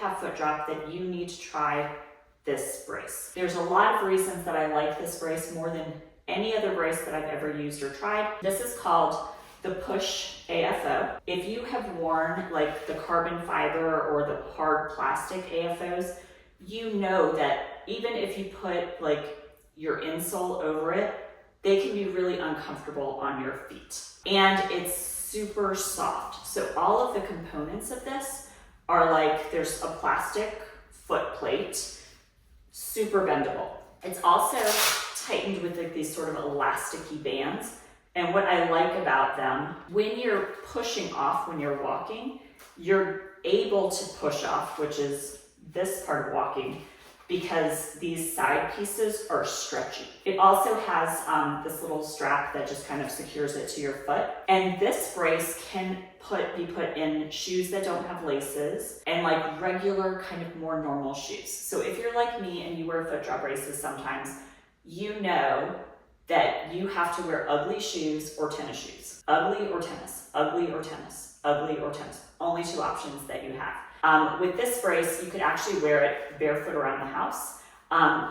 have foot drop, then you need to try this brace. There's a lot of reasons that I like this brace more than any other brace that I've ever used or tried. This is called the Push AFO. If you have worn like the carbon fiber or the hard plastic AFOs, you know that even if you put like your insole over it, they can be really uncomfortable on your feet. And it's super soft. So all of the components of this are like, there's a plastic foot plate, super bendable. It's also tightened with like these sort of elasticy bands. And what I like about them, when you're pushing off when you're walking, you're able to push off, which is this part of walking, because these side pieces are stretchy. It also has this little strap that just kind of secures it to your foot. And this brace can be put in shoes that don't have laces and like regular kind of more normal shoes. So if you're like me and you wear foot drop braces sometimes, you know that you have to wear ugly shoes or tennis shoes. Ugly or tennis, ugly or tennis, ugly or tennis. Only two options that you have. With this brace, you could actually wear it barefoot around the house.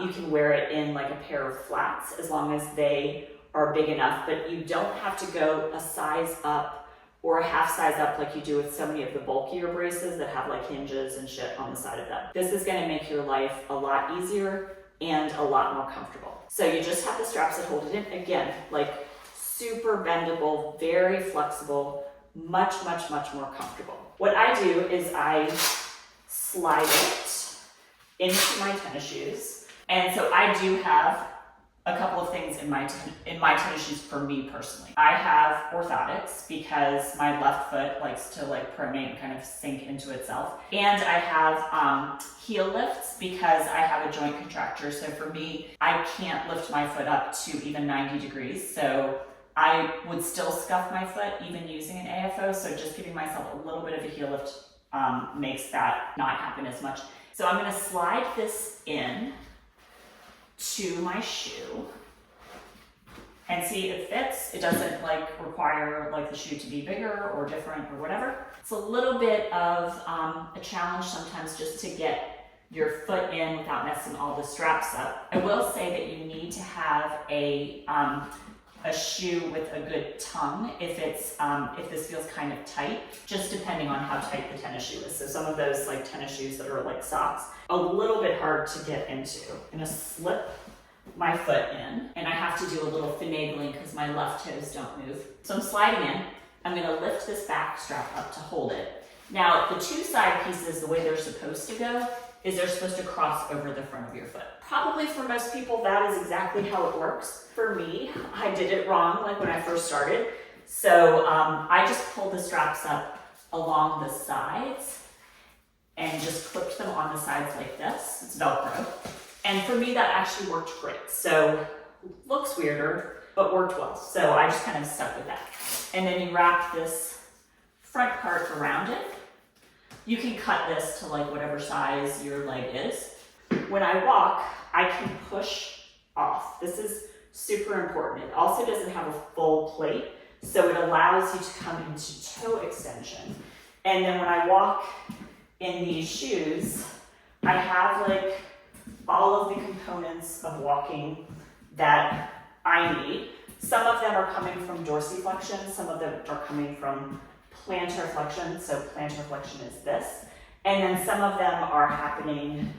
You can wear it in like a pair of flats as long as they are big enough, but you don't have to go a size up or a half size up like you do with so many of the bulkier braces that have like hinges and shit on the side of them. This is gonna make your life a lot easier and a lot more comfortable. So you just have the straps that hold it in. Again, like super bendable, very flexible, much, much, much more comfortable. What I do is I slide it into my tennis shoes. And so I do have a couple of things in my tennis shoes for me personally. I have orthotics because my left foot likes to like pronate and kind of sink into itself. And I have heel lifts because I have a joint contracture. So for me, I can't lift my foot up to even 90 degrees. So I would still scuff my foot even using an AFO. So just giving myself a little bit of a heel lift makes that not happen as much. So I'm gonna slide this in to my shoe and see if it fits. It doesn't like require like the shoe to be bigger or different or whatever. It's a little bit of a challenge sometimes just to get your foot in without messing all the straps up. I will say that you need to have a shoe with a good tongue if this feels kind of tight, just depending on how tight the tennis shoe is. So some of those like tennis shoes that are like socks, a little bit hard to get into. I'm gonna slip my foot in and I have to do a little finagling because my left toes don't move. So I'm sliding in. I'm gonna lift this back strap up to hold it. Now the two side pieces, the way they're supposed to go is they're supposed to cross over the front of your foot. Probably for most people, that is exactly how it works. For me, I did it wrong like when I first started. So I just pulled the straps up along the sides and just clipped them on the sides like this. It's Velcro. And for me, that actually worked great. So looks weirder, but worked well. So I just kind of stuck with that. And then you wrap this front part around it. You can cut this to like whatever size your leg is. When I walk, I can push off. This is super important. It also doesn't have a full plate, so it allows you to come into toe extension. And then when I walk in these shoes, I have like all of the components of walking that I need. Some of them are coming from dorsiflexion, some of them are coming from plantar flexion. So plantar flexion is this. And then some of them are happening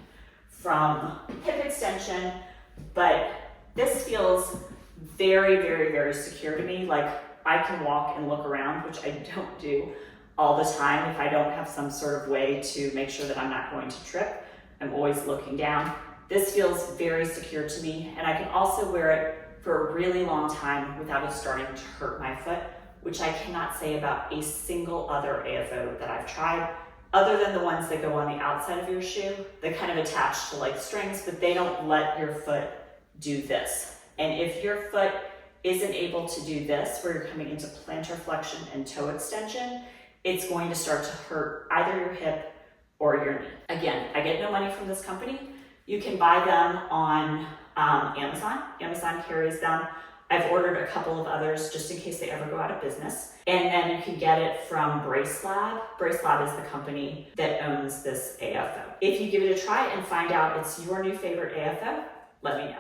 from hip extension, but this feels very, very, very secure to me. Like I can walk and look around, which I don't do all the time if I don't have some sort of way to make sure that I'm not going to trip. I'm always looking down. This feels very secure to me, and I can also wear it for a really long time without it starting to hurt my foot, which I cannot say about a single other AFO that I've tried, other than the ones that go on the outside of your shoe. They kind of attach to like strings, but they don't let your foot do this. And if your foot isn't able to do this, where you're coming into plantar flexion and toe extension, it's going to start to hurt either your hip or your knee. Again, I get no money from this company. You can buy them on Amazon. Amazon carries them. I've ordered a couple of others just in case they ever go out of business. And then you can get it from BraceLab. BraceLab is the company that owns this AFO. If you give it a try and find out it's your new favorite AFO, let me know.